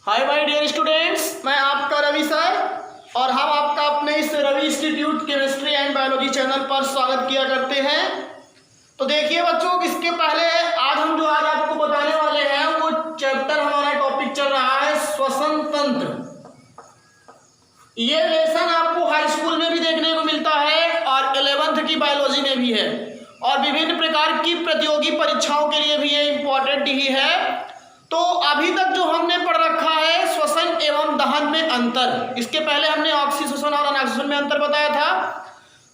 Hi my dear students, मैं आपका Ravi sir और हम आपका अपने इस Ravi institute chemistry and biology channel पर स्वागत किया करते हैं। तो देखिए बच्चों, इसके पहले आज आपको बताने वाले हैं वो चैप्टर, हमारा टॉपिक चल रहा है श्वसन तंत्र। ये लेसन आपको हाई स्कूल में भी देखने को मिलता है और 11th की बायोलॉजी में भी है और विभिन्न प्रकार की प्रतियोगी परीक्षाओं के लिए भी ये इम्पोर्टेंट ही है। तो अभी तक जो हमने पढ़ रखा है श्वसन एवं दहन में अंतर, इसके पहले हमने ऑक्सीश्वसन और अनॉक्सीश्वसन में अंतर बताया था।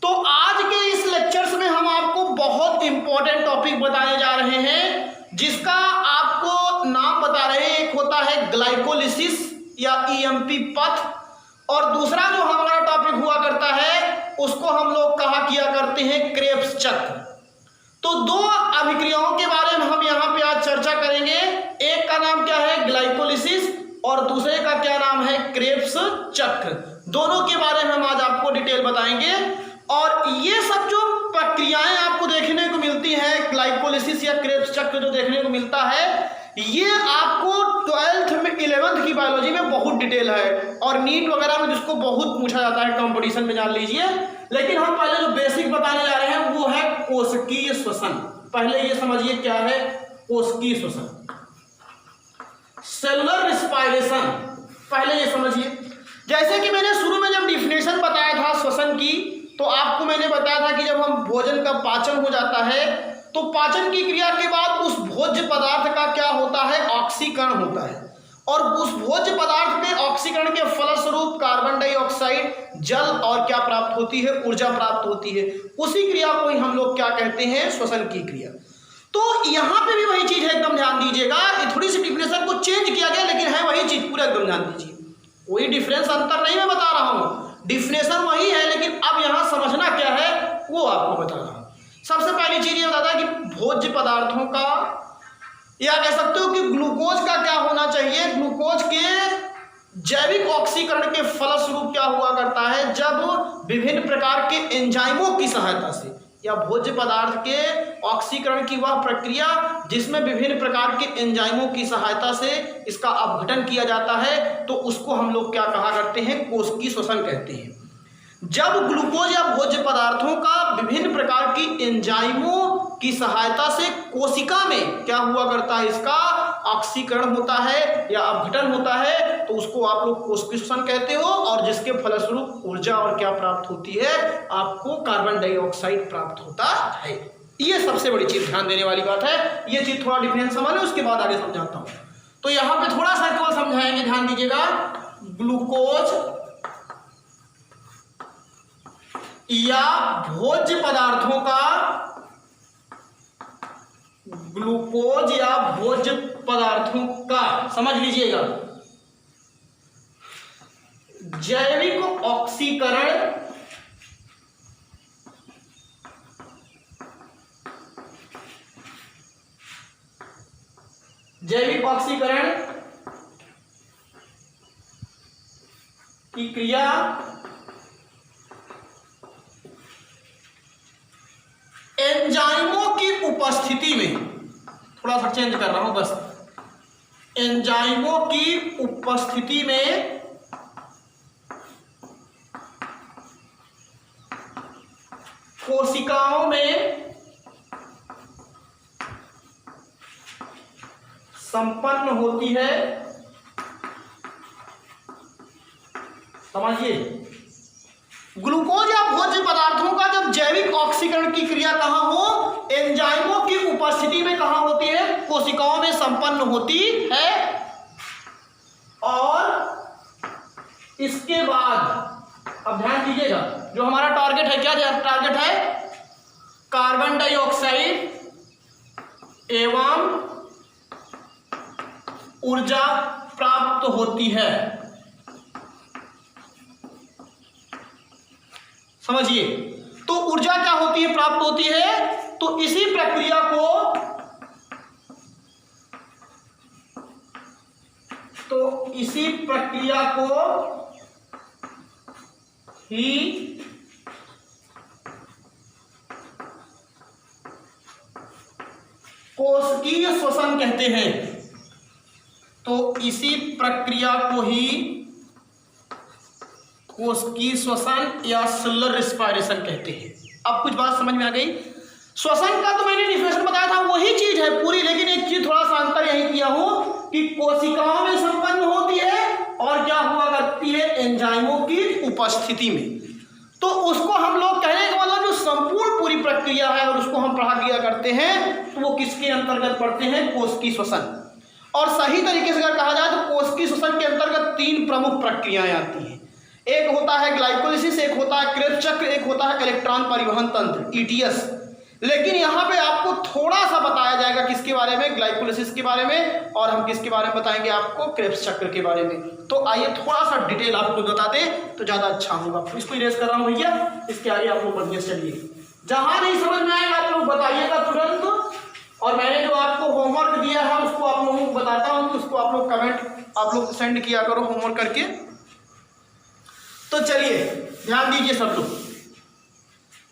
तो आज के इस लेक्चर्स में हम आपको बहुत इंपॉर्टेंट टॉपिक बताने जा रहे हैं, जिसका आपको नाम बता रहे हैं। एक होता है ग्लाइकोलिसिस या ईएमपी पथ, और दूसरा जो हमारा टॉपिक हुआ करता है उसको हम लोग कहा किया करते हैं क्रेब्स चक्र। तो दो अभिक्रियाओं के बारे में हम यहाँ पे आज चर्चा करेंगे। एक का नाम क्या है ग्लाइकोलिसिस और दूसरे का क्या नाम है क्रेब्स चक्र। दोनों के बारे में हम आज आपको डिटेल बताएंगे। और ये सब जो प्रक्रियाएं आपको देखने को मिलती हैं, ग्लाइकोलिसिस या क्रेब्स चक्र जो देखने को मिलता है, ये आपको 12th में 11th की बायोलॉजी में बहुत डिटेल है और नीट वगैरह में जिसको बहुत पूछा जाता है कंपटीशन में, जान लीजिए। लेकिन हम पहले जो बेसिक बताने जा रहे हैं वो है कोशिकीय श्वसन। पहले ये समझिए क्या है कोशिकीय श्वसन, सेलुलर रिस्पायरेशन। पहले ये समझिए, जैसे कि मैंने शुरू में जब डिफिनेशन बताया था श्वसन की, तो आपको मैंने बताया था कि जब हम भोजन का पाचन हो जाता है तो पाचन की क्रिया के बाद उस भोज्य पदार्थ का क्या होता है, ऑक्सीकरण होता है। और उस भोज्य पदार्थ में ऑक्सीकरण के फलस्वरूप कार्बन डाइऑक्साइड, जल और क्या प्राप्त होती है, ऊर्जा प्राप्त होती है। उसी क्रिया को ही हम लोग क्या कहते हैं, श्वसन की क्रिया। तो यहाँ पे भी वही चीज है, एकदम ध्यान दीजिएगा। थोड़ी सी डिफिनेशन को चेंज किया गया लेकिन है वही चीज, पूरा एकदम ध्यान दीजिए। कोई डिफरेंस अंतर नहीं मैं बता रहा हूँ, डिफिनेशन वही है, लेकिन अब यहाँ समझना क्या है वो आपको बता रहा हूँ। सबसे पहली चीज ये बताता है कि भोज्य पदार्थों का, या कह सकते हो कि ग्लूकोज का क्या होना चाहिए। ग्लूकोज के जैविक ऑक्सीकरण के फलस्वरूप क्या हुआ करता है, जब विभिन्न प्रकार के एंजाइमों की सहायता से, या भोज्य पदार्थ के ऑक्सीकरण की वह प्रक्रिया जिसमें विभिन्न प्रकार के एंजाइमों की सहायता से इसका अपघटन किया जाता है, तो उसको हम लोग क्या कहा करते हैं, कोशिकीय श्वसन कहते हैं। जब ग्लूकोज या भोज्य पदार्थों का विभिन्न प्रकार की एंजाइमों की सहायता से कोशिका में क्या हुआ करता है, इसका ऑक्सीकरण होता है या अपघटन होता है, तो उसको आप लोग कोशिकीय श्वसन कहते हो। और जिसके फलस्वरूप ऊर्जा और क्या प्राप्त होती है, आपको कार्बन डाइऑक्साइड प्राप्त होता है। ये सबसे बड़ी चीज ध्यान देने वाली बात है। ये चीज थोड़ा डिफरेंस समझ लो, उसके बाद आगे समझाता हूं। तो यहाँ पे थोड़ा सा केवल समझाएंगे, ध्यान दीजिएगा। ग्लूकोज या भोज्य पदार्थों का, ग्लूकोज या भोज्य पदार्थों का, समझ लीजिएगा, जैविक ऑक्सीकरण की क्रिया एंजाइमों की उपस्थिति में, थोड़ा सा चेंज कर रहा हूं बस, एंजाइमों की उपस्थिति में कोशिकाओं में संपन्न होती है। समझिए, ग्लूकोज या भोज्य पदार्थों का जब जैविक ऑक्सीकरण की क्रिया कहां हो, एंजाइमों की उपस्थिति में कहां होती है, कोशिकाओं में संपन्न होती है। और इसके बाद अब ध्यान दीजिएगा, जो हमारा टारगेट है, क्या टारगेट है, कार्बन डाइऑक्साइड एवं ऊर्जा प्राप्त होती है। समझिए, तो ऊर्जा क्या होती है, प्राप्त होती है। तो इसी प्रक्रिया को ही कोशिकीय श्वसन कहते हैं। तो इसी प्रक्रिया को ही कोशिकीय श्वसन या सेलुलर रेस्पिरेशन कहते हैं। अब कुछ बात समझ में आ गई। श्वसन का तो मैंने डिफिनेशन बताया था, वही चीज है पूरी, लेकिन एक चीज थोड़ा सा अंतर यही किया हूं कि कोशिकाओं में संपन्न होती है और क्या हुआ करती है, एंजाइमों की उपस्थिति में। तो उसको हम लोग कहने का मतलब जो संपूर्ण पूरी प्रक्रिया है और उसको हम पढ़ा दिया करते हैं, तो वो किसके अंतर्गत पढ़ते हैं, कोशिकीय श्वसन। और सही तरीके से अगर कहा जाए तो कोशिकीय श्वसन के अंतर्गत 3 प्रमुख प्रक्रियाएं आती हैं। एक होता है ग्लाइकोलिसिस, एक होता है क्रेब्स चक्र, एक होता है इलेक्ट्रॉन परिवहन तंत्र ETS। लेकिन यहाँ पे आपको थोड़ा सा बताया जाएगा किसके बारे में, ग्लाइकोलिसिस के बारे में, और हम किसके बारे में बताएंगे आपको, क्रेब्स चक्र के बारे में। तो आइए थोड़ा सा डिटेल आपको बता दें तो ज़्यादा अच्छा होगा। इसको इरेज कर रहा हूँ भैया, इसके आगे आप लोग बढ़िया चलिए। जहाँ नहीं समझ में आएगा आप लोग बताइएगा तुरंत, और मैंने जो आपको होमवर्क दिया है उसको आप लोगों को बताता हूँ, तो उसको आप लोग कमेंट आप लोग सेंड किया करो होमवर्क करके। तो चलिए ध्यान दीजिए सब लोग।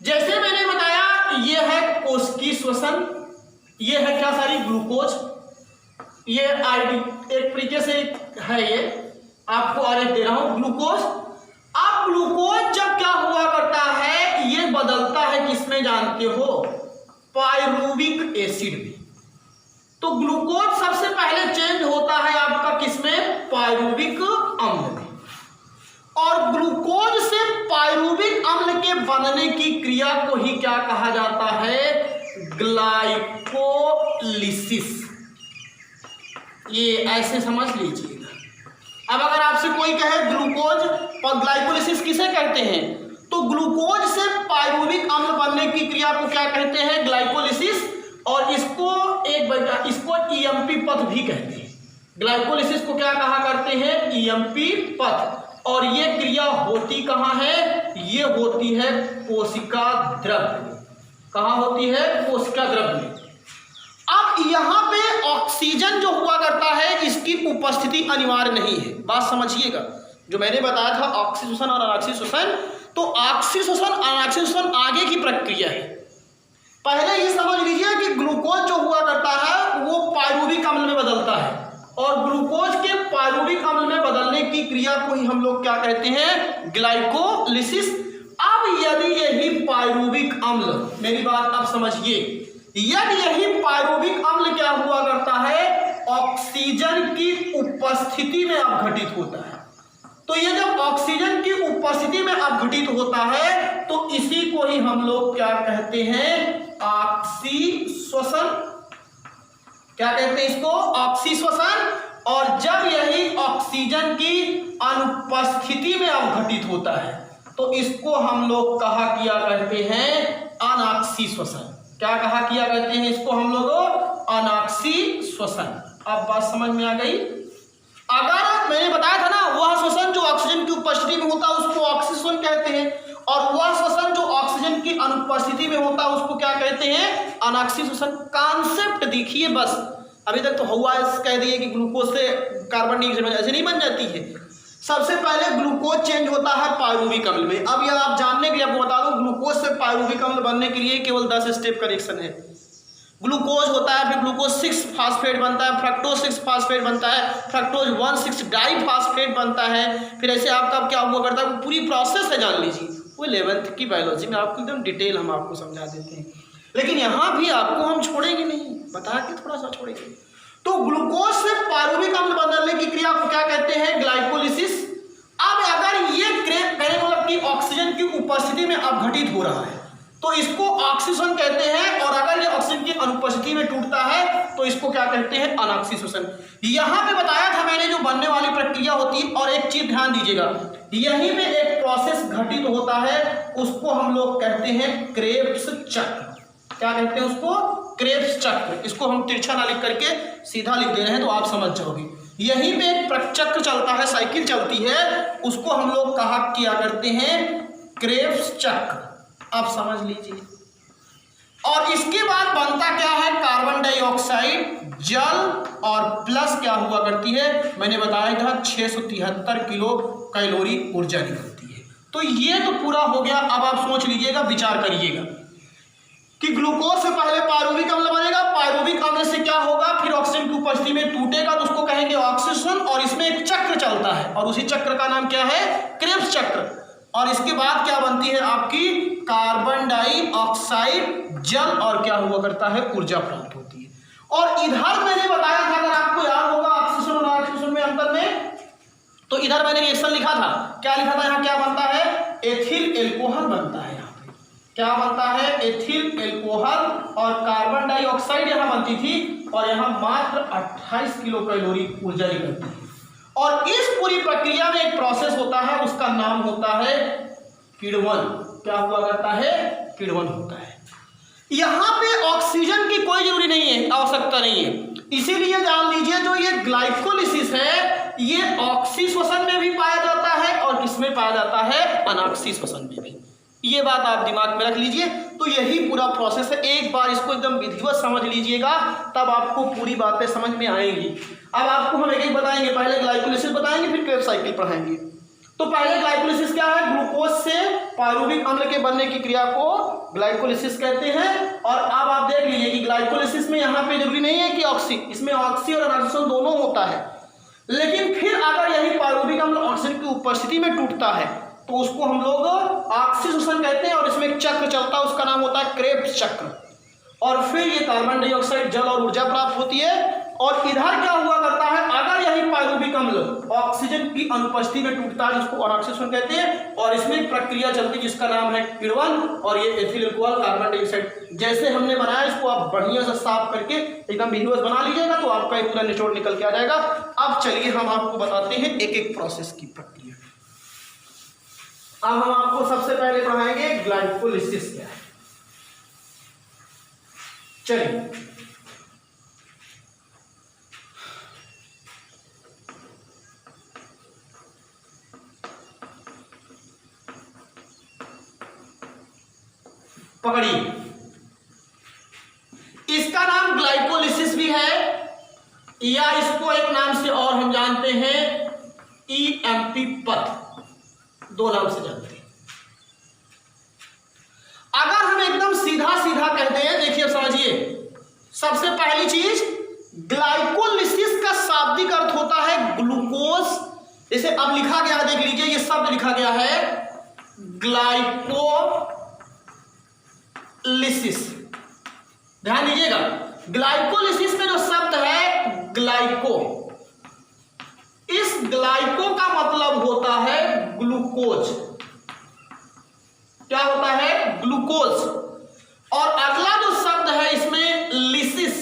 जैसे मैंने बताया ये है कोशिकीय श्वसन, ये है क्या सारी ग्लूकोज, ये एक तरीके से है, ये आपको आरेख दे रहा हूं ग्लूकोज। अब ग्लूकोज जब क्या हुआ करता है, ये बदलता है किसमें जानते हो, पायरुविक एसिड में। तो ग्लूकोज सबसे पहले चेंज होता है आपका किसमें, पायरुविक अम्ल में। और ग्लूकोज से पायरुविक अम्ल के बनने की क्रिया को ही क्या कहा जाता है, ग्लाइकोलिसिस। ये ऐसे समझ लीजिएगा। अब अगर आपसे कोई कहे ग्लूकोज और ग्लाइकोलिसिस किसे कहते हैं, तो ग्लूकोज से पायरुविक अम्ल बनने की क्रिया को क्या कहते हैं, ग्लाइकोलिसिस। और इसको EMP पथ भी कहते हैं। ग्लाइकोलिसिस को क्या कहा करते हैं, EMP पथ। और ये क्रिया होती कहाँ है, ये होती है कोशिका द्रव्य में। कहाँ होती है, कोशिका द्रव्य में। अब यहाँ पे ऑक्सीजन जो हुआ करता है इसकी उपस्थिति अनिवार्य नहीं है, बात समझिएगा। जो मैंने बताया था ऑक्सीश्वसन और अनाक्सीश्वसन, तो ऑक्सीश्वसन अनाक्सीश्वसन आगे की प्रक्रिया है। पहले ये समझ लीजिए कि ग्लूकोज जो हुआ करता है वो पायरुविक अम्ल में बदलता है, और ग्लूकोज के पायरुविक अम्ल में बदलने की क्रिया को ही हम लोग क्या कहते हैं, ग्लाइकोलिसिस। अब यदि यही पायरुविक अम्ल, मेरी बात आप समझिए, यदि यही पायरुविक अम्ल क्या हुआ करता है, ऑक्सीजन की उपस्थिति में अपघटित होता है। तो ये जब ऑक्सीजन की उपस्थिति में अपघटित होता है तो इसी को ही हम लोग क्या कहते हैं, ऑक्सीश्वसन। क्या कहते हैं इसको, ऑक्सीश्वसन। और जब यही ऑक्सीजन की अनुपस्थिति में अपघटित होता है तो इसको हम लोग कहा किया करते हैं अनाक्सीश्वसन। क्या कहा किया करते हैं इसको हम लोग, अनाक्सीश्वसन। अब बात समझ में आ गई। अगर मैंने बताया था ना, वह श्वसन जो ऑक्सीजन की उपस्थिति में होता है उसको ऑक्सीश्वसन कहते हैं, और वह श्वसन जो ऑक्सीजन की अनुपस्थिति में होता है उसको क्या कहते हैं, अनाक्सीश्वसन। कॉन्सेप्ट देखिए बस। अभी तक तो हुआ कह दिए कि ग्लूकोज से कार्बन डाइऑक्साइड ऐसे नहीं बन जाती है। सबसे पहले ग्लूकोज चेंज होता है पायरुविक अम्ल में। अब यह आप जानने के लिए आपको बता दूं, ग्लूकोज से पायरुविक अम्ल बनने के लिए केवल 10 स्टेप का रिएक्शन है। ग्लूकोज होता है, फिर ग्लूकोज 6 फास्फेट बनता है, फ्रक्टोज 6 फास्फेट बनता है, फ्रक्टोज 1,6 डाइफास्फेट बनता है। फिर ऐसे आपका क्या हुआ करता है, पूरी प्रोसेस है, जान लीजिए। वो 11th की बायोलॉजी में आपको एकदम डिटेल हम आपको समझा देते हैं, लेकिन यहाँ भी आपको हम छोड़ेंगे नहीं, बता के थोड़ा सा छोड़ेंगे। तो ग्लूकोज से पायरुविक अम्ल बदलने की क्रिया को क्या कहते हैं, ग्लाइकोलिसिस। अब अगर ये मतलब कि ऑक्सीजन की उपस्थिति में अपघटित हो रहा है तो इसको ऑक्सीश्वसन कहते हैं, और अगर ये ऑक्सीजन की अनुपस्थिति में टूटता है तो इसको क्या कहते हैं, अनाक्सीश्वसन। यहाँ पे बताया था मैंने जो बनने वाली प्रक्रिया होती है। और एक चीज ध्यान दीजिएगा, यहीं पे एक प्रोसेस घटित होता है, उसको हम लोग कहते हैं क्रेब्स चक्र। क्या कहते हैं उसको, क्रेब्स चक्र। इसको हम तिरछा ना लिख करके सीधा लिख दे रहे हैं तो आप समझ जाओगे। यहीं पे एक चक्र चलता है, साइकिल चलती है, उसको हम लोग कहा किया करते हैं क्रेब्स चक्र। आप समझ लीजिए। और इसके बाद बनता क्या है, कार्बन डाइऑक्साइड, जल, और प्लस क्या हुआ करती है, मैंने बताया था 673 किलो कैलोरी ऊर्जा निकलती है। तो ये तो पूरा हो गया। अब आप सोच लीजिएगा, विचार करिएगा कि ग्लूकोज से पहले पायरुविक अम्ल बनेगा, पायरुविक अम्ल से क्या होगा, फिर ऑक्सीजन की उपस्थिति में टूटेगा तो उसको कहेंगे ऑक्सीजन। चलता है और उसी चक्र का नाम क्या है, क्रेब्स चक्र। और इसके बाद क्या बनती है आपकी कार्बन डाइऑक्साइड, जल और क्या हुआ करता है, ऊर्जा प्राप्त होती है। और इधर मैंने बताया था, अगर आपको याद होगा ऑक्सीजन और ऑक्सीजन में अंतर में, तो इधर मैंने रिएक्शन लिखा था, क्या लिखा था, यहाँ क्या बनता है, एथिल एल्कोहल बनता है। यहाँ पे क्या बनता है, एथिल एल्कोहल, और कार्बन डाइऑक्साइड यहाँ बनती थी और यहाँ मात्र 28 किलो कैलोरी ऊर्जा निकलती है। और इस पूरी प्रक्रिया में एक प्रोसेस होता है, उसका नाम होता है किण्वन। क्या हुआ करता है, किण्वन होता है। यहाँ पे ऑक्सीजन की कोई जरूरी नहीं है, आवश्यकता नहीं है, इसीलिए जान लीजिए जो ये ग्लाइकोलिसिस है ये ऑक्सी श्वसन में भी पाया जाता है और किसमें पाया जाता है, अनॉक्सी श्वसन में भी। ये बात आप दिमाग में रख लीजिए। तो यही पूरा प्रोसेस है, एक बार इसको एकदम विधिवत समझ लीजिएगा, तब आपको पूरी बातें समझ में आएंगी। अब आपको हम एक एक बताएंगे, पहले ग्लाइकोलिसिस बताएंगे, फिर क्रेब्स साइकिल पढ़ाएंगे। तो पहले ग्लाइकोलिसिस क्या है, ग्लूकोज से पायरुविक अम्ल के बनने की क्रिया को ग्लाइकोलिसिस कहते हैं। और अब आप देख लीजिए कि ग्लाइकोलिसिस में यहाँ पे जरूरी नहीं है कि ऑक्सी, इसमें ऑक्सी और अनॉक्सीजन दोनों होता है, लेकिन फिर अगर यही पायरुविक अम्ल ऑक्सीजन की उपस्थिति में टूटता है तो उसको हम लोग ऑक्सी श्वसन कहते हैं। और इसमें एक चक्र चलता है, उसका नाम होता है क्रेब्स चक्र। और फिर ये कार्बन डाइऑक्साइड, जल और ऊर्जा प्राप्त होती है। और इधर क्या हुआ करता है, अगर यही पायरुविक अम्ल ऑक्सीजन की अनुपस्थिति में टूटता है, जिसको अनॉक्सीजन कहते हैं, और इसमें एक प्रक्रिया चलती है जिसका नाम है किण्वन। और ये एथिल अल्कोहल, कार्बन डाइऑक्साइड जैसे हमने बनाया, इसको आप बढ़िया से साफ करके एकदम विधिवत बना लीजिएगा, तो आपका एक पूरा निचोड़ निकल के आ जाएगा। अब चलिए हम आपको बताते हैं एक एक प्रोसेस की प्रक्रिया। अब हम आपको सबसे पहले पढ़ाएंगे ग्लाइकोलिसिस क्या है। चलिए, पकड़िए, इसका नाम ग्लाइकोलिसिस भी है, या इसको एक नाम से और हम जानते हैं ईएमपी पथ, दो नाम से जानते हैं। अगर हम एकदम सीधा सीधा कहते हैं, देखिए समझिए, सबसे पहली चीज ग्लाइकोलिसिस का शाब्दिक अर्थ होता है ग्लूकोज। जैसे अब लिखा गया है, देख लीजिए, ये शब्द लिखा गया है ग्लाइकोलिसिस, ध्यान दीजिएगा। ग्लाइकोलिसिस में जो शब्द है ग्लाइको, इस ग्लाइको का मतलब होता है ग्लूकोज। क्या होता है, ग्लूकोज। और अगला जो शब्द है इसमें लिसिस,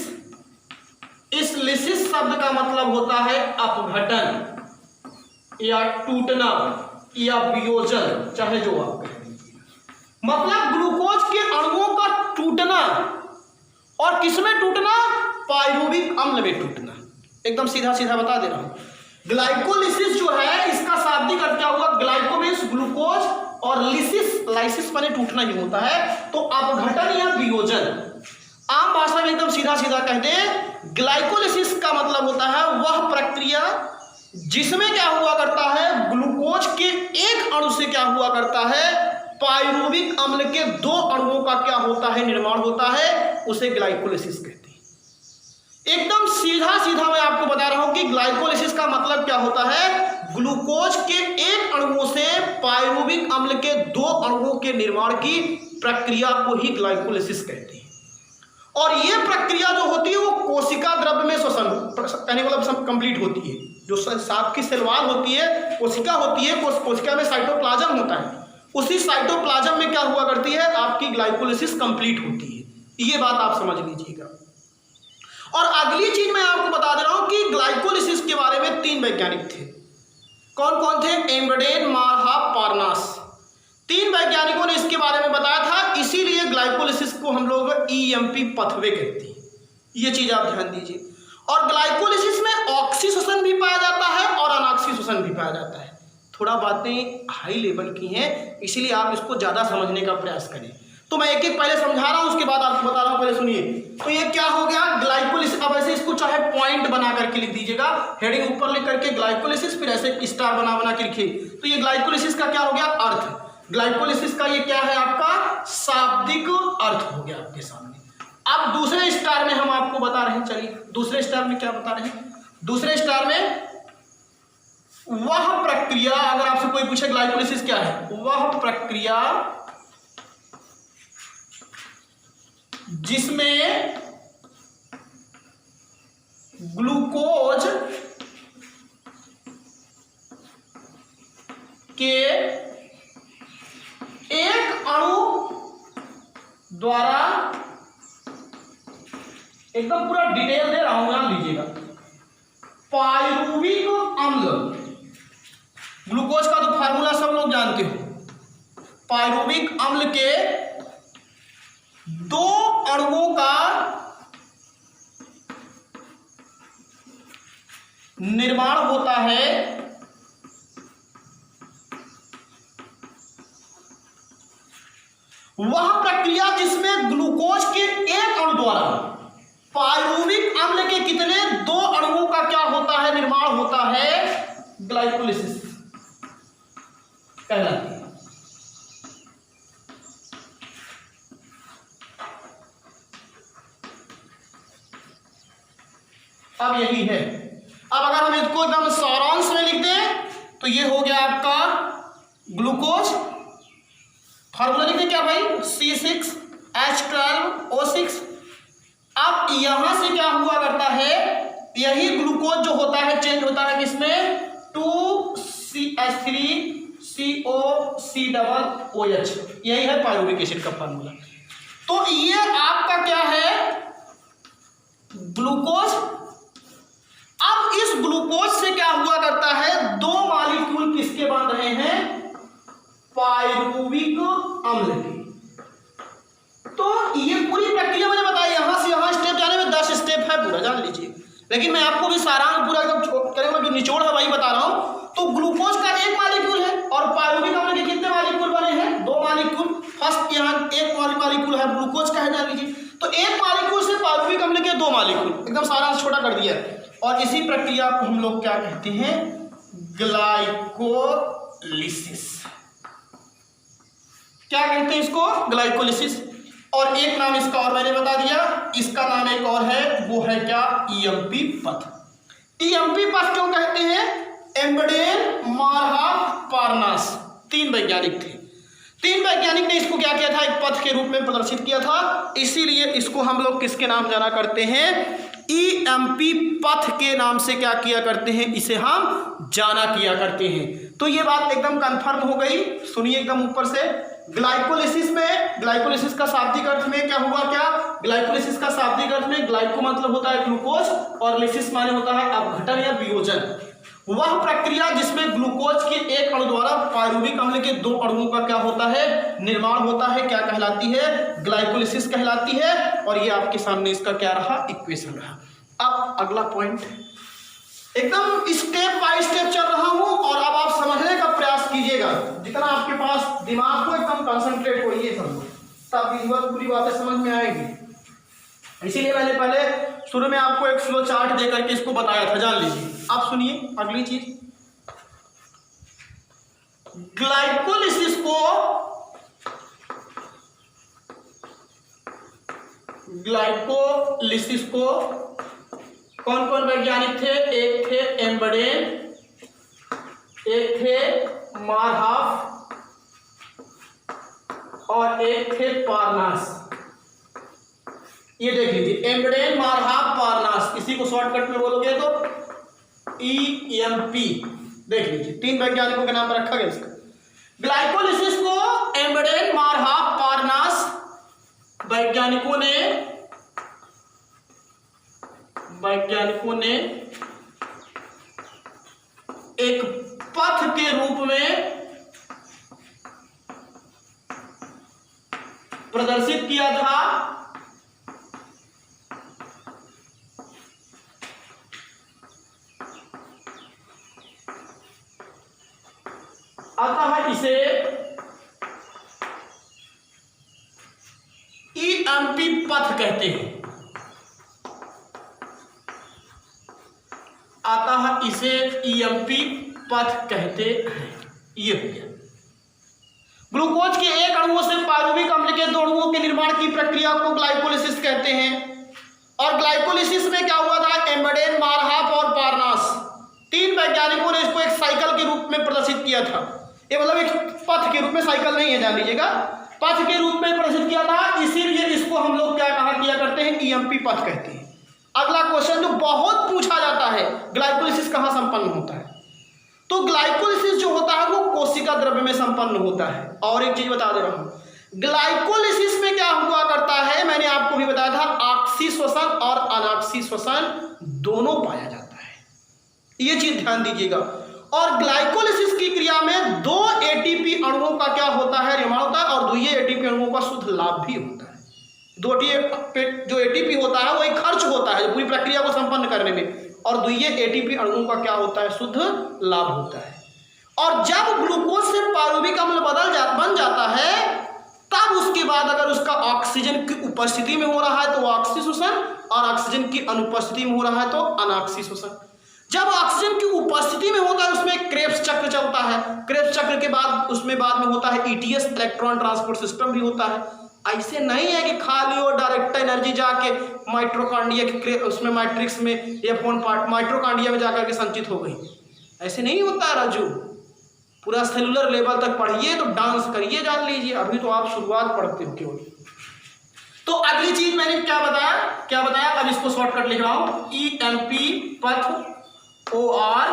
इस लिसिस शब्द का मतलब होता है अपघटन या टूटना या वियोजन, चाहे जो आप कहें। मतलब ग्लूकोज के अणुओं का टूटना, और किसमें टूटना, पायरुविक अम्ल में टूटना। एकदम सीधा सीधा बता दे रहा हूं। ग्लाइकोलिसिस जो है इसका शाब्दिक अर्थ क्या हुआ, ग्लाइको मींस ग्लूकोज, और लिसिस, लाइसिस माने टूटना ही होता है, तो अपघटन या वियोजन। आम भाषा में एकदम सीधा सीधा कह दे, ग्लाइकोलिसिस का मतलब होता है वह प्रक्रिया जिसमें क्या हुआ करता है, ग्लूकोज के एक अणु से क्या हुआ करता है, पायरुविक अम्ल के दो अणुओं का क्या होता है, निर्माण होता है, उसे ग्लाइकोलिसिस कहते हैं। एकदम सीधा सीधा मैं आपको बता रहा हूं कि ग्लाइकोलिसिस का मतलब क्या होता है, ग्लूकोज के एक अणुओं से पायरुविक अम्ल के दो अणुओं के निर्माण की प्रक्रिया को ही ग्लाइकोलिसिस कहते हैं। और यह प्रक्रिया जो होती है वो कोशिका द्रव्य में श्वसन कहने मतलब कंप्लीट होती है। जो सांप की सेलवाल होती है, कोशिका होती है, कोशिका में साइटोप्लाज्म होता है, उसी साइटोप्लाज्म में क्या हुआ करती है, आपकी ग्लाइकोलिसिस कंप्लीट होती है। ये बात आप समझ लीजिएगा। और अगली चीज मैं आपको बता दे रहा हूं कि ग्लाइकोलिसिस के बारे में तीन वैज्ञानिक थे। कौन कौन थे, एम्बडेन, मारहा, पार्नास। तीन वैज्ञानिकों ने इसके बारे में बताया था, इसीलिए ग्लाइकोलिसिस को हम लोग ईएमपी पथवे कहते हैं। ये चीज आप ध्यान दीजिए। और ग्लाइकोलिसिस में ऑक्सी श्वसन भी पाया जाता है और अनॉक्सी श्वसन भी पाया जाता है। थोड़ा बातें हाई लेवल की हैं, इसीलिए आप इसको ज्यादा समझने का प्रयास करें। तो मैं एक एक पहले समझा रहा हूं, उसके बाद आपको बता रहा हूं, पहले सुनिए। तो ये क्या हो गया, ग्लाइकोलिसिस। अब ऐसे इसको चाहे पॉइंट बना करके लिख दीजिएगा, हेडिंग ऊपर लिख करके ग्लाइकोलिसिस, फिर ऐसे स्टार बना बना के लिखिए। तो ये ग्लाइकोलिसिस का क्या हो गया, अर्थ। ग्लाइकोलिसिस का ये क्या है, आपका शाब्दिक अर्थ हो गया आपके सामने। अब दूसरे स्टार में हम आपको बता रहे हैं, चलिए दूसरे स्टार में क्या बता रहे हैं। दूसरे स्टार में वह प्रक्रिया, अगर आपसे कोई पूछे ग्लाइकोलिसिस क्या है, वह प्रक्रिया जिसमें ग्लूकोज के एक अणु द्वारा, एकदम पूरा डिटेल दे रहा हूं, ध्यान लीजिएगा, पायरुविक अम्ल, ग्लूकोज का तो फार्मूला सब लोग जानते हो, पायरुविक अम्ल के दो अणुओं का निर्माण होता है वह प्रक्रिया जिसमें ग्लूकोज के एक अणु द्वारा पायरुविक अम्ल के कितने, दो अणुओं का क्या होता है, निर्माण होता है, ग्लाइकोलिसिस कहलाती है। अब यही है। अब अगर हम इसको एकदम सारांश में लिख दें तो ये हो गया आपका ग्लूकोज, फार्मूला लिख दें क्या भाई, C6H12O6। अब यहां से क्या हुआ करता है, यही ग्लूकोज जो होता है चेंज होता है किसमें, 2CH3COC OH, यही है पायरुविक एसिड का फार्मूला। तो ये आपका क्या है, ग्लूकोज। अब इस ग्लूकोज से क्या हुआ करता है, दो मॉलिक्यूल किसके बन रहे हैं, पायरुविक अम्ल के। तो ये पूरी प्रक्रिया मैंने बताई, यहां से यहां स्टेप जाने में 10 स्टेप है पूरा, जान लीजिए। लेकिन मैं आपको भी सारांश पूरा एकदम करेंगे, जो निचोड़ है वही बता रहा हूं। तो ग्लूकोज का एक मॉलिक्यूल है और पायरुविक अम्ल के कितने मॉलिक्यूल बने हैं, दो मॉलिक्यूल। फर्स्ट यहां एक मॉलिक्यूल है ग्लूकोज का है, जान लीजिए। तो एक मॉलिक्यूल से पायरुविक अम्ल के दो मॉलिक्यूल, एकदम सारांश छोटा कर दिया है। और इसी प्रक्रिया को हम लोग क्या कहते हैं, ग्लाइकोलिसिस। क्या कहते हैं इसको, ग्लाइकोलिसिस। और एक नाम इसका और मैंने बता दिया, इसका नाम एक और है, वो है क्या, ईएमपी पथ। ईएमपी पथ क्यों कहते हैं, एम्बडेन, मारहाफ, पारनास, तीन वैज्ञानिक थे। तीन वैज्ञानिक ने इसको क्या किया था, एक पथ के रूप में प्रदर्शित किया था, इसीलिए इसको हम लोग किसके नाम जाना करते हैं, ईएमपी पथ के नाम से क्या किया करते हैं, इसे हम जाना किया करते हैं। तो ये बात एकदम कंफर्म हो गई। सुनिए एकदम ऊपर से, ग्लाइकोलिसिस में, ग्लाइकोलिसिस का शाब्दिक अर्थ में क्या हुआ, क्या, ग्लाइकोलिसिस का शाब्दिक अर्थ में ग्लाइको मतलब होता है ग्लूकोज और लिसिस माने होता है अपघटन या वियोजन। वह प्रक्रिया जिसमें ग्लूकोज के एक अणु द्वारा पायरुविक अम्ल के दो अणुओं का क्या होता है, निर्माण होता है, क्या कहलाती है, ग्लाइकोलिसिस कहलाती है। और ये आपके सामने इसका क्या रहा, इक्वेशन रहा। अब अगला पॉइंट, एकदम स्टेप बाय स्टेप चल रहा हूं और अब आप समझने का प्रयास कीजिएगा, जितना आपके पास दिमाग को एकदम कंसंट्रेट होइए समझो, तब इस बार पूरी बातें समझ में आएगी। इसीलिए मैंने पहले शुरू में आपको एक फ्लो चार्ट देकर के इसको बताया था, जान लीजिए। अब सुनिए अगली चीज, ग्लाइकोलिसिस को कौन कौन वैज्ञानिक थे, एक थे एम्बडेन, एक थे मारहाफ और एक थे पारनास। ये देख लीजिए, एम्बडेन, मारहाफ, पारनास, इसी को शॉर्टकट में बोलोगे तो ईएमपी। देख लीजिए, तीन वैज्ञानिकों के नाम रखा गया इसका। ग्लाइकोलिसिस को एम्बडेन, मारहाफ, पारनास वैज्ञानिकों ने एक पथ के रूप में प्रदर्शित किया था। अतः इसे ईएमपी पथ कहते हैं। अतः इसे ईएमपी पथ कहते हैं। ये हो गया, ग्लूकोज के एक अणुओं से पायरुविक अम्ल के दो अणुओं के निर्माण की प्रक्रिया को ग्लाइकोलिसिस कहते हैं। और ग्लाइकोलिसिस में क्या हुआ था, एम्बडेन, मारहाफ और पारनास, तीन वैज्ञानिकों ने इसको एक साइकिल प्रदर्शित किया था। ये मतलब एक पथ के रूप में, साइकिल नहीं है, जान लीजिएगा, पथ के रूप में प्रदर्शित किया था, इसीलिए इसको हम लोग क्या कहा किया करते हैं, ईएमपी पथ कहते हैं। अगला क्वेश्चन जो बहुत पूछा जाता है, ग्लाइकोलिसिस कहाँ संपन्न होता है? तो ग्लाइकोलिसिस जो होता है वो कोशिका द्रव्य में संपन्न होता है। और एक चीज बता दे रहा हूं, ग्लाइकोलिसिस में क्या हुआ करता है, मैंने आपको भी बताया था, ऑक्सी श्वसन और अनॉक्सी श्वसन दोनों पाया जाता है, ये चीज ध्यान दीजिएगा। और ग्लाइकोलिसिस की क्रिया में 2 एटीपी अणुओं का क्या होता है, निर्माण होता है, और द्वितीय एटीपी अणुओं का शुद्ध लाभ भी होता है। जो एटीपी होता है वो एक खर्च होता है पूरी प्रक्रिया को संपन्न करने में, और द्वितीय एटीपी अणुओं का क्या होता है, शुद्ध लाभ होता है। और जब ग्लूकोज से पारुविक अम्ल बन जाता है, तब उसके बाद अगर उसका ऑक्सीजन की उपस्थिति में हो रहा है तो ऑक्सी श्वसन, और ऑक्सीजन की अनुपस्थिति में हो रहा है तो अनॉक्सी श्वसन। जब ऑक्सीजन की उपस्थिति में होता है उसमें क्रेब्स चक्र चलता है, क्रेब्स चक्र के बाद उसमें बाद में होता है ईटीएस, इलेक्ट्रॉन ट्रांसपोर्ट सिस्टम भी होता है। ऐसे नहीं है कि खाली और डायरेक्ट एनर्जी जाके माइट्रोकांडिया के उसमें मैट्रिक्स में या फोन पार्ट माइट्रोकांडिया में जाकर के संचित हो गई, ऐसे नहीं होता है राजू। पूरा सेलुलर लेवल तक पढ़िए तो डांस करिए, जान लीजिए, अभी तो आप शुरुआत पढ़ते हो केवल। तो अगली चीज मैंने क्या बताया, अब इसको शॉर्टकट लिख रहा हूं, ईएमपी पथ OR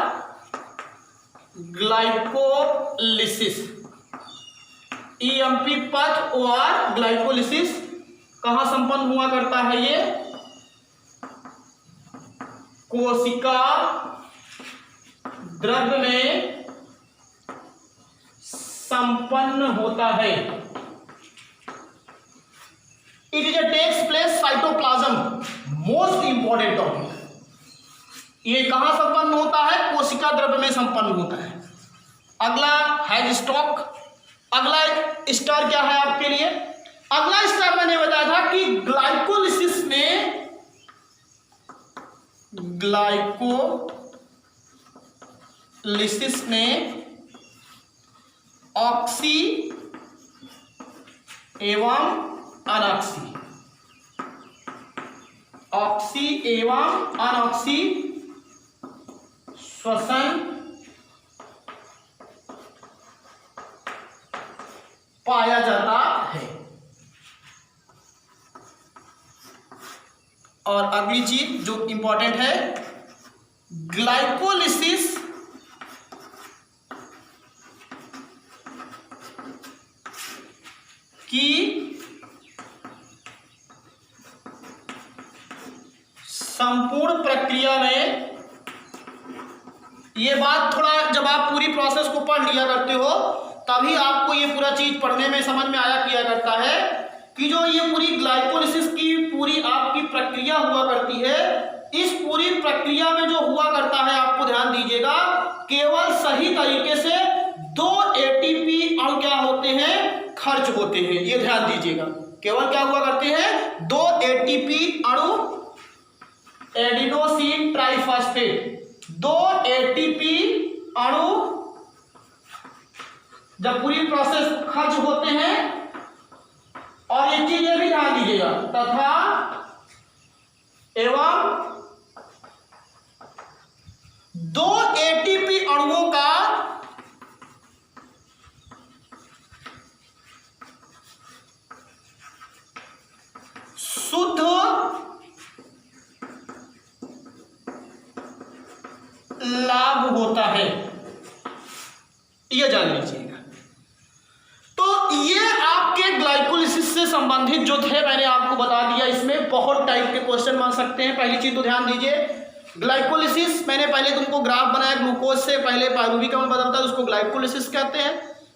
ग्लाइकोलिसिस। ईएमपी पथ OR ग्लाइकोलिसिस कहां संपन्न हुआ करता है, ये कोशिका द्रव्य में संपन्न होता है। It is takes place cytoplasm, most important topic. ये कहां संपन्न होता है, कोशिका द्रव्य में संपन्न होता है। अगला है स्टॉक। अगला स्टार क्या है आपके लिए, अगला स्टार मैंने बताया था कि ग्लाइकोलिसिस में ऑक्सी एवं अनॉक्सी, ऑक्सी एवं अनॉक्सी श्वसन पाया जाता है। और अगली चीज जो इंपॉर्टेंट है, ग्लाइकोलिसिस की संपूर्ण प्रक्रिया में, ये बात थोड़ा जब आप पूरी प्रोसेस को पढ़ लिया करते हो तभी आपको ये पूरा चीज पढ़ने में समझ में आया किया करता है कि जो ये पूरी ग्लाइकोलिसिस की पूरी आपकी प्रक्रिया हुआ करती है, इस पूरी प्रक्रिया में जो हुआ करता है, आपको ध्यान दीजिएगा, केवल सही तरीके से 2 एटीपी अणु क्या होते हैं, खर्च होते हैं। ये ध्यान दीजिएगा, केवल क्या हुआ करते हैं, 2 एटीपी अणु, एडिनोसिन ट्राइफॉस्फेट, 2 एटीपी अणु जब पूरी प्रोसेस खर्च होते हैं। और एक चीज ये भी ध्यान दीजिएगा, तथा एवं 2 एटीपी अणुओं का शुद्ध लाभ होता है, यह जान लीजिएगा। तो ये आपके ग्लाइकोलिसिस से संबंधित जो थे मैंने आपको बता दिया। इसमें बहुत टाइप के क्वेश्चन बन सकते हैं। पहली चीज तो ध्यान दीजिए, ग्लाइकोलिसिस मैंने पहले तुमको ग्राफ बनाया, ग्लूकोज से पहले पारुविक अम्ल बनता है, उसको ग्लाइकोलिसिस कहते हैं।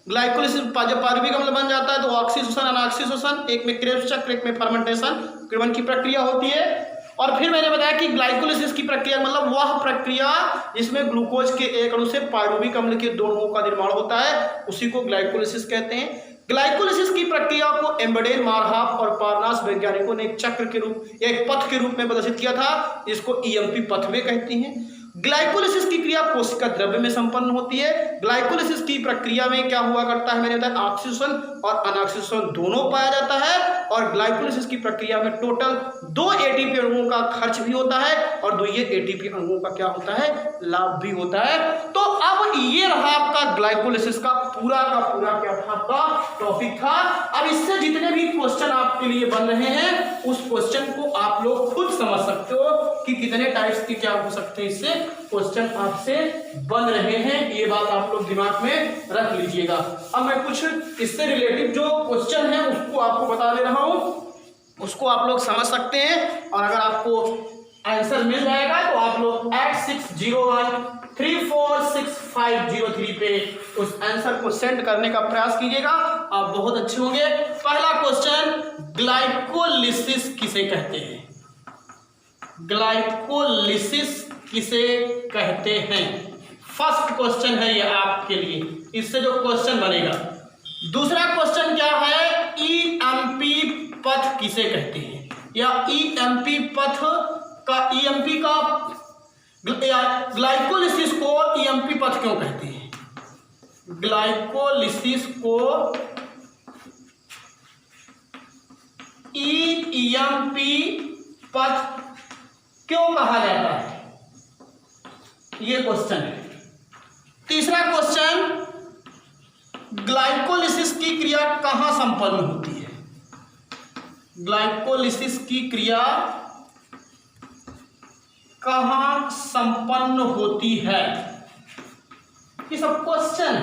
ग्लाइकोलिसिस जब पारुविक अम्ल बन जाता है तो ऑक्सी श्वसन, अनॉक्सी श्वसन, एक में क्रेब्स चक्र, एक में फर्मेंटेशन, किण्वन की प्रक्रिया होती है। और फिर मैंने बताया कि ग्लाइकोलिसिस की प्रक्रिया मतलब वह प्रक्रिया जिसमें ग्लूकोज के एक अणु से पारुविक अम्ल के 2 अणुओं का निर्माण होता है, उसी को ग्लाइकोलिसिस कहते हैं। ग्लाइकोलिसिस की प्रक्रिया को एम्बेडेन, मारहाफ और पारनास वैज्ञानिकों ने एक चक्र के रूप, एक पथ के रूप में प्रदर्शित किया था, इसको ईएमपी पथ वे कहती हैं। ग्लाइकोलिसिस की क्रिया कोशिका द्रव्य में संपन्न होती है। ग्लाइकोलिसिस की प्रक्रिया में क्या हुआ करता है, मैंने बताया ऑक्सीजन और अनॉक्सीजन दोनों पाया जाता है। और ग्लाइकोलिसिस की प्रक्रिया में टोटल 2 एटीपी अणुओं का खर्च भी होता है और 2 एटीपी अणुओं का क्या होता है, लाभ भी होता है। तो अब ये रहा आपका ग्लाइकोलिसिस का पूरा क्या था, आपका टॉपिक था। अब इससे जितने भी क्वेश्चन आपके लिए बन रहे हैं उस क्वेश्चन को आप लोग खुद समझ सकते हो कि कितने टाइप्स के क्या हो सकते हैं, इससे क्वेश्चन आपसे बन रहे हैं। ये बात आप लोग दिमाग में रख लीजिएगा। अब मैं कुछ इससे रिलेटिव जो क्वेश्चन है उसको आपको बता दे रहा हूं, उसको आप लोग समझ सकते हैं। और अगर आपको आंसर मिल जाएगा तो आप लोग 8601346503 पे उस आंसर को सेंड करने का प्रयास कीजिएगा, आप बहुत अच्छे होंगे। पहला क्वेश्चन, ग्लाइकोलिसिस किसे कहते हैं? ग्लाइकोलिसिस किसे कहते हैं? फर्स्ट क्वेश्चन है ये आपके लिए, इससे जो क्वेश्चन बनेगा। दूसरा क्वेश्चन क्या है, ईएमपी पथ किसे कहते हैं, या ईएमपी पथ का, ईएमपी का, ग्लाइकोलिसिस को ईएमपी पथ क्यों कहते हैं? ग्लाइकोलिसिस को ईएमपी पथ क्यों कहा जाता है, ये क्वेश्चन है। तीसरा क्वेश्चन, ग्लाइकोलिसिस की क्रिया कहां संपन्न होती है? ग्लाइकोलिसिस की क्रिया कहां संपन्न होती है? ये सब क्वेश्चन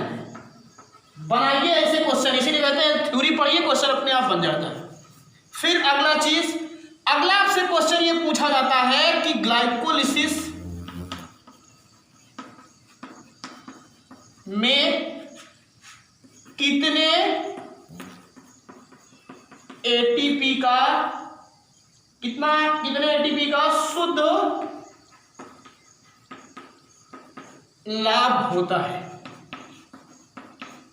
बनाइए, ऐसे क्वेश्चन, इसीलिए कहते हैं थ्योरी पढ़िए, क्वेश्चन अपने आप बन जाता है। फिर अगला चीज, अगला आपसे क्वेश्चन ये पूछा जाता है कि ग्लाइकोलिसिस में कितने एटीपी का, कितने एटीपी का शुद्ध लाभ होता है?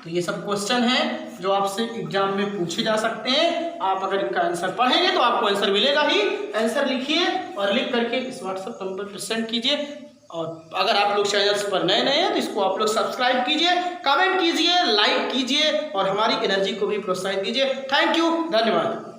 तो ये सब क्वेश्चन है जो आपसे एग्जाम में पूछे जा सकते हैं। आप अगर इनका आंसर पढ़ेंगे तो आपको आंसर मिलेगा ही। आंसर लिखिए और लिख करके इस व्हाट्सएप नंबर पर सेंड कीजिए। और अगर आप लोग चैनल्स पर नए हैं तो इसको आप लोग सब्सक्राइब कीजिए, कमेंट कीजिए, लाइक कीजिए और हमारी एनर्जी को भी प्रोत्साहित कीजिए। थैंक यू, धन्यवाद।